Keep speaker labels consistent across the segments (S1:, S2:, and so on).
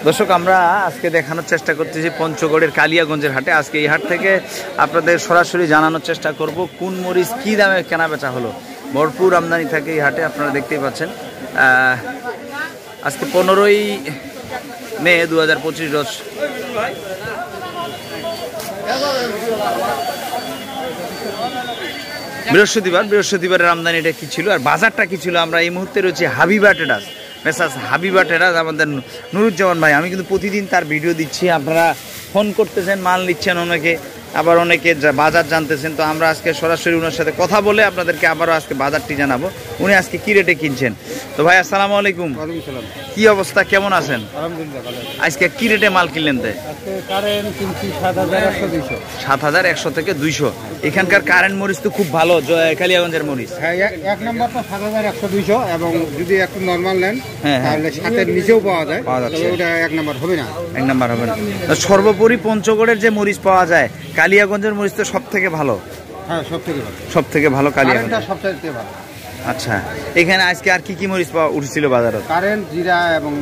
S1: দর্শক আমরা আজকে দেখানোর চেষ্টা করতেছি পঞ্চগড়ের কালিয়াগঞ্জের হাটে। আজকে এই হাট থেকে আপনাদের সরাসরি জানানোর চেষ্টা করব কোন মরিচ কী দামে কেনা বেচা হলো। ভরপুর আমদানি থাকে এই হাটে, আপনারা দেখতেই পাচ্ছেন। আজকে 15ই মে 2025 রোজ বৃহস্পতিবারের আমদানিটা কি ছিল আর বাজারটা কি ছিল। আমরা এই মুহূর্তে রয়েছে Habiba traders, Messrs Habiba traders, আমাদের নুরুজ্জামান ভাই। আমি কিন্তু প্রতিদিন তার ভিডিও দিচ্ছি, আপনারা ফোন করতেছেন, মাল নিচ্ছেন অনেকে, আবার অনেকে বাজার জানতেছেন। তো আমরা আজকে সরাসরি ওনার সাথে কথা বলে আপনাদেরকে আবারও আজকে বাজারটি জানাবো, উনি আজকে কি রেটে কিনছেন। তো ভাই আসসালামু আলাইকুম, কি অবস্থা, কেমন আছেন? আজকে কি রেটে মাল কিনলেন? 7,100 থেকে 200। এখানকার কারেন্ট মরিচ তো খুব ভালো, কালিয়াগঞ্জের মরিচ।
S2: হ্যাঁ, এক নম্বরটা 7,100 200, এবং যদি একটু নর্মাল নেন তাহলে 7-এর নিচেও পাওয়া যায়, ওটা এক নম্বর হবে না।
S1: এক নম্বর হবে না। সর্বোপরি পঞ্চগড়ের যে মরিচ পাওয়া যায়, কালিয়াগঞ্জের মরিচ তো সব থেকে ভালো।
S2: হ্যাঁ, সব থেকে ভালো,
S1: সব থেকে ভালো কালিয়াগঞ্জ,
S2: সবথেকে ভালো।
S1: আচ্ছা, এখানে আজকে আর কি কি মরিচ পাওয়া উঠছিল বাজারে?
S2: কারেন্ট, জিরা এবং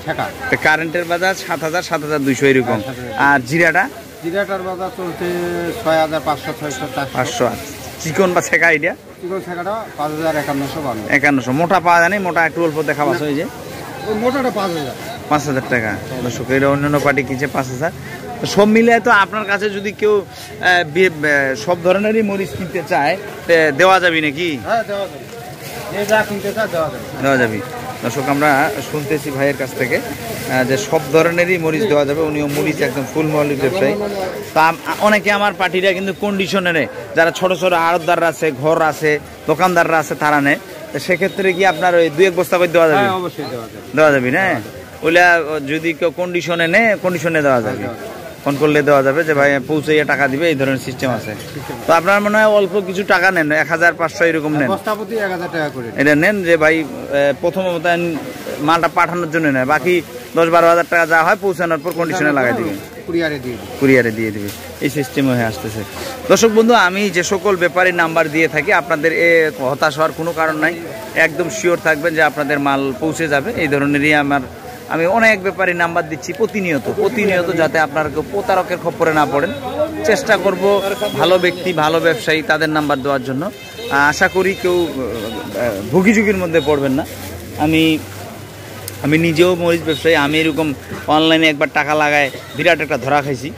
S2: ছেঁকা।
S1: কারেন্টের বাজার 7,000 7,200 এরকম। আর
S2: জিরাটার বাজার চলছে 6,500 6,500।
S1: চিকন বা ছেঁকা আইডিয়া?
S2: চিকন ছেঁকাটা 5,151।
S1: মোটা পাওয়া যায় না? মোটা একটু অল্প দেখা পাচ্ছে, ওই যে
S2: মোটাটা 5,000
S1: টাকা। দর্শক, এটা অন্যান্য পার্টি কিনছে 5,000। সব মিলে তো আপনার কাছে যদি কেউ সব ধরনেরই মরিচ কিনতে চায় দেওয়া যাবে নাকি?
S2: হ্যাঁ, দেওয়া যাবে, যে যা কিনতে চায় দেওয়া যাবে।
S1: দর্শক, আমরা শুনতেছি ভাইয়ের কাছ থেকে যে সব ধরনেরই মরিচ দেওয়া যাবে। উনিও মরিচ একদম ফুল মরিচ ব্যবসায়ী। তা অনেকে আমার পার্টিরা কিন্তু কন্ডিশনে নেয়, যারা ছোট ছোট আড়তদাররা আছে, ঘর আছে, দোকানদাররা আছে, তারা নেয়। সেক্ষেত্রে কি আপনার ওই 2-1 বস্তা করে দেওয়া যাবে?
S2: অবশ্যই
S1: দেওয়া যাবে না? ওইটা যদি কেউ কন্ডিশনে নেয়, কন্ডিশনে দেওয়া যাবে, ফোন করলে দেওয়া যাবে যে ভাই পৌঁছে টাকা দিবে, এই ধরনের সিস্টেম আছে। তো আপনার মনে হয় অল্প কিছু টাকা নেন, 1,500 এরকম নেন,
S2: বস্তাপতি 1,000 টাকা করে
S1: এটা নেন, যে ভাই প্রথমত মালটা পাঠানোর জন্য নেয়, বাকি 10-12 হাজার টাকা যা হয় পৌঁছানোর পর কন্ডিশনে লাগাই দিবে, কুরিয়ারে দিয়ে দিবে। এই সিস্টেম হয়ে আসতেছে। দর্শক বন্ধু, আমি যে সকল ব্যাপারীর নাম্বার দিয়ে থাকি, আপনাদের হতাশ হওয়ার কোনো কারণ নাই, একদম শিওর থাকবেন যে আপনাদের মাল পৌঁছে যাবে। এই ধরনেরই আমি অনেক ব্যাপারী নাম্বার দিচ্ছি প্রতিনিয়ত, যাতে আপনারা কেউ প্রতারকের খপ্পরে না পড়েন। চেষ্টা করব ভালো ব্যক্তি, ভালো ব্যবসায়ী, তাদের নাম্বার দেওয়ার জন্য। আশা করি কেউ ভুগিঝুঁকির মধ্যে পড়বেন না। আমি নিজেও মরিচ ব্যবসায়ী, আমি এরকম অনলাইনে একবার টাকা লাগায় বিরাট একটা ধরা খাইছি।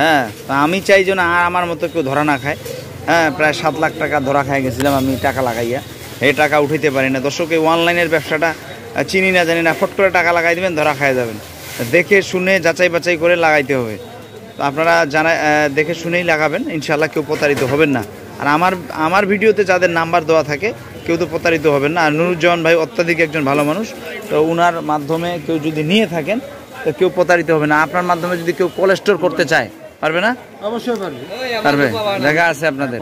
S1: হ্যাঁ, তা আমি চাই যেন আর আমার মতো কেউ ধরা না খায়। হ্যাঁ, প্রায় 7 লাখ টাকা ধরা খাই গেছিলাম আমি টাকা লাগাইয়া, এই টাকা উঠাইতে পারি না। দর্শক, এই অনলাইনের ব্যবসাটা চিনি না জানি না, ফট করে টাকা লাগাই দেবেন, ধরা খাই যাবেন। দেখে শুনে যাচাই বাছাই করে লাগাইতে হবে। তো আপনারা দেখে শুনেই লাগাবেন, ইনশাল্লাহ কেউ প্রতারিত হবেন না। আর আমার ভিডিওতে যাদের নাম্বার দেওয়া থাকে কেউ তো প্রতারিত হবেন না। আর নুরুজ্জামান ভাই অত্যাধিক একজন ভালো মানুষ, তো ওনার মাধ্যমে কেউ যদি নিয়ে থাকেন তো কেউ প্রতারিত হবে না। আপনার মাধ্যমে যদি কেউ কোলেস্টোর করতে চায়, পারবে না?
S2: অবশ্যই
S1: পারবে, জায়গা আছে আপনাদের,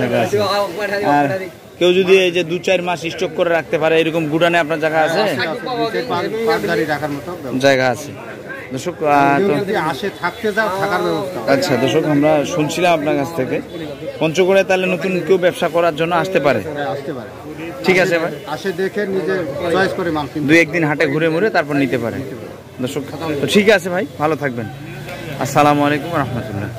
S1: জায়গা আছে। আর কেউ যদি এই যে 2-4 মাস স্টক করে রাখতে পারে, এরকম গুডানে আপনার জায়গা আছে? জায়গা আছে। দর্শক, আচ্ছা দর্শক, আমরা শুনছিলাম আপনার কাছ থেকে পঞ্চগড়ে তাহলে নতুন কেউ ব্যবসা করার জন্য আসতে পারে। ঠিক আছে ভাই,
S2: আসে দেখে নিজে চয়েস করে মাল কিনবে,
S1: 2-1 দিন হাটে ঘুরে মুড়ে তারপর নিতে পারে। দর্শক, তো ঠিক আছে ভাই, ভালো থাকবেন। আসসালামু আলাইকুম রহমতুল্লাহ।